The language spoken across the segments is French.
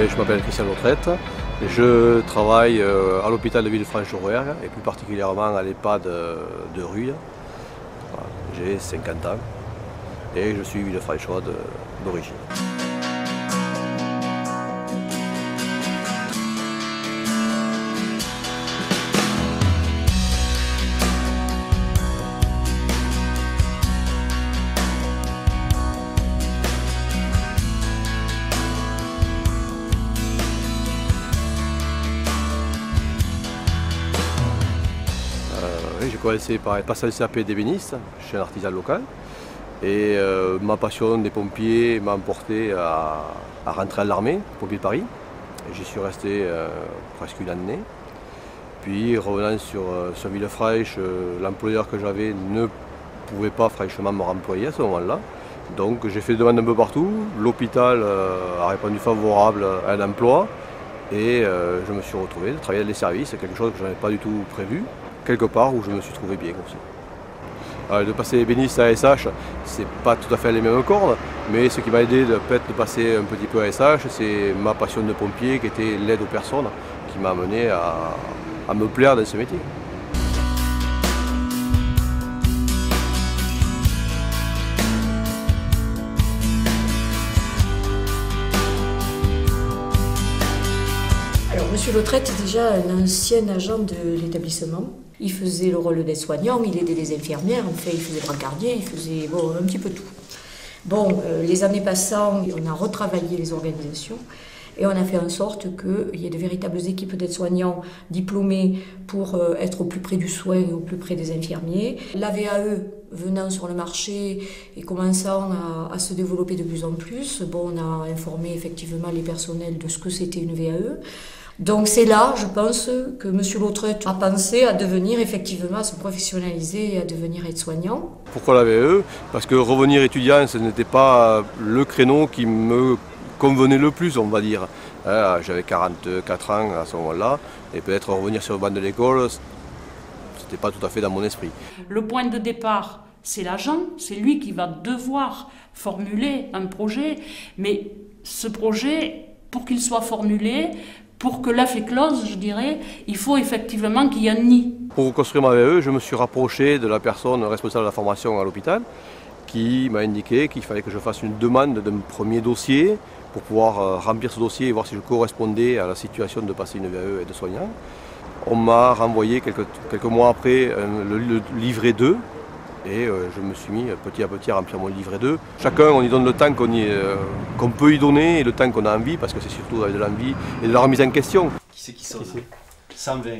je m'appelle Christian Lautrette. Je travaille à l'hôpital de Villefranche-sur-Rouergue et plus particulièrement à l'EHPAD de Rueil. Voilà, j'ai 50 ans et je suis Villefranchois d'origine. J'ai commencé par passer le CAP d'ébéniste, je suis un artisan local et ma passion des pompiers m'a emporté à rentrer à l'armée, pompier de Paris. J'y suis resté presque une année. Puis revenant sur Villefranche, l'employeur que j'avais ne pouvait pas franchement me remployer à ce moment-là. Donc j'ai fait des demandes un peu partout, l'hôpital a répondu favorable à un emploi et je me suis retrouvé de travailler dans les services, c'est quelque chose que je n'avais pas du tout prévu. Quelque part où je me suis trouvé bien aussi. De passer ébéniste à SH, c'est pas tout à fait les mêmes cordes, mais ce qui m'a aidé peut-être de passer un petit peu à SH, c'est ma passion de pompier qui était l'aide aux personnes, qui m'a amené à me plaire dans ce métier. Alors, Monsieur Lautrette est déjà un ancien agent de l'établissement. Il faisait le rôle d'aide-soignant, il aidait les infirmières, en fait, il faisait brancardier, il faisait un petit peu tout. Les années passant, on a retravaillé les organisations et on a fait en sorte qu'il y ait de véritables équipes d'aides-soignants diplômés pour être au plus près du soin et au plus près des infirmiers. La VAE venant sur le marché et commençant à se développer de plus en plus, on a informé effectivement les personnels de ce que c'était une VAE. Donc c'est là, je pense, que M. Lautrette a pensé à devenir effectivement, à se professionnaliser et à devenir aide-soignant. Pourquoi la VAE? Parce que revenir étudiant, ce n'était pas le créneau qui me convenait le plus, on va dire. J'avais 44 ans à ce moment-là, et peut-être revenir sur le banc de l'école, ce n'était pas tout à fait dans mon esprit. Le point de départ, c'est l'agent, c'est lui qui va devoir formuler un projet, mais ce projet, pour qu'il soit formulé, pour que l'œuf éclose, je dirais, il faut effectivement qu'il y ait un nid. Pour construire ma VAE, je me suis rapproché de la personne responsable de la formation à l'hôpital qui m'a indiqué qu'il fallait que je fasse une demande d'un premier dossier pour pouvoir remplir ce dossier et voir si je correspondais à la situation de passer une VAE aide-soignant. On m'a renvoyé quelques mois après le livret 2 et je me suis mis petit à petit à remplir mon livret 2. Chacun, on y donne le temps qu'on peut y donner et le temps qu'on a envie, parce que c'est surtout avec de l'envie et de la remise en question. Qui c'est qui sonne? 120.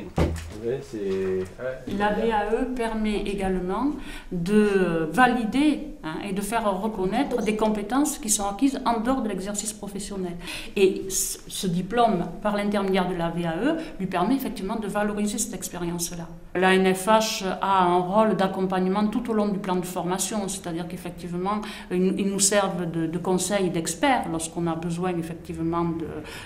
La VAE permet également de valider et de faire reconnaître des compétences qui sont acquises en dehors de l'exercice professionnel. Et ce diplôme, par l'intermédiaire de la VAE, lui permet effectivement de valoriser cette expérience-là. La NFH a un rôle d'accompagnement tout au long du plan de formation, c'est-à-dire qu'effectivement, ils nous servent de conseils d'experts lorsqu'on a besoin effectivement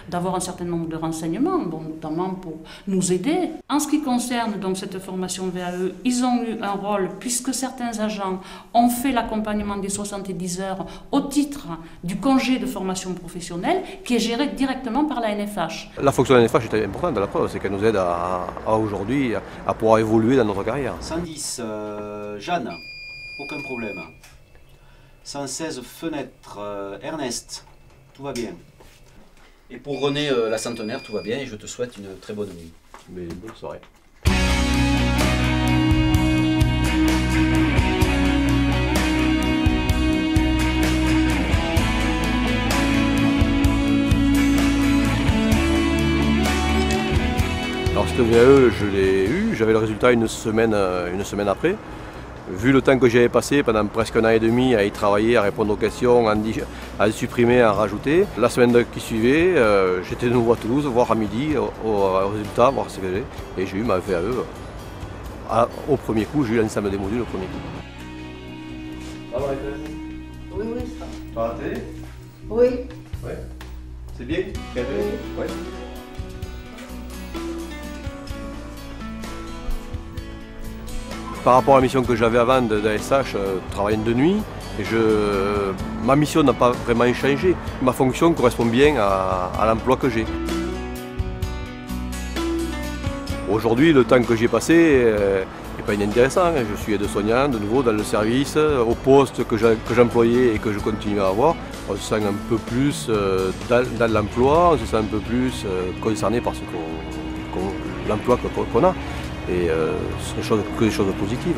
d'avoir un certain nombre de renseignements, notamment pour nous aider. En ce qui concerne donc cette formation VAE, ils ont eu un rôle, puisque certains agents ont fait l'accompagnement des 70 heures au titre du congé de formation professionnelle qui est géré directement par la NFH. La fonction de la NFH est importante, la preuve, c'est qu'elle nous aide à aujourd'hui à pouvoir évoluer dans notre carrière. 110, Jeanne, aucun problème. 116, fenêtre, Ernest, tout va bien. Et pour René, la centenaire, tout va bien et je te souhaite une très bonne nuit. Mais bonne soirée. Alors cette VAE, je l'ai eu, j'avais le résultat une semaine après. Vu le temps que j'avais passé pendant presque un an et demi à y travailler, à répondre aux questions, à supprimer, à rajouter, la semaine qui suivait, j'étais de nouveau à Toulouse, voir à midi au résultat, voir ce que j'ai. Et j'ai eu ma VAE au premier coup, j'ai eu l'ensemble des modules au premier coup. Ça va, Oui, ça. Pas raté? Oui. Ouais. C'est bien? Oui. Ouais. Par rapport à la mission que j'avais avant d'ASH, travailler de nuit, Ma mission n'a pas vraiment changé. Ma fonction correspond bien à l'emploi que j'ai. Aujourd'hui, le temps que j'ai passé n'est pas inintéressant. Je suis aide-soignant de nouveau dans le service, au poste que j'employais et que je continue à avoir. On se sent un peu plus dans l'emploi, on se sent un peu plus concerné par l'emploi qu'on a. Et ce ne sont que des choses positives.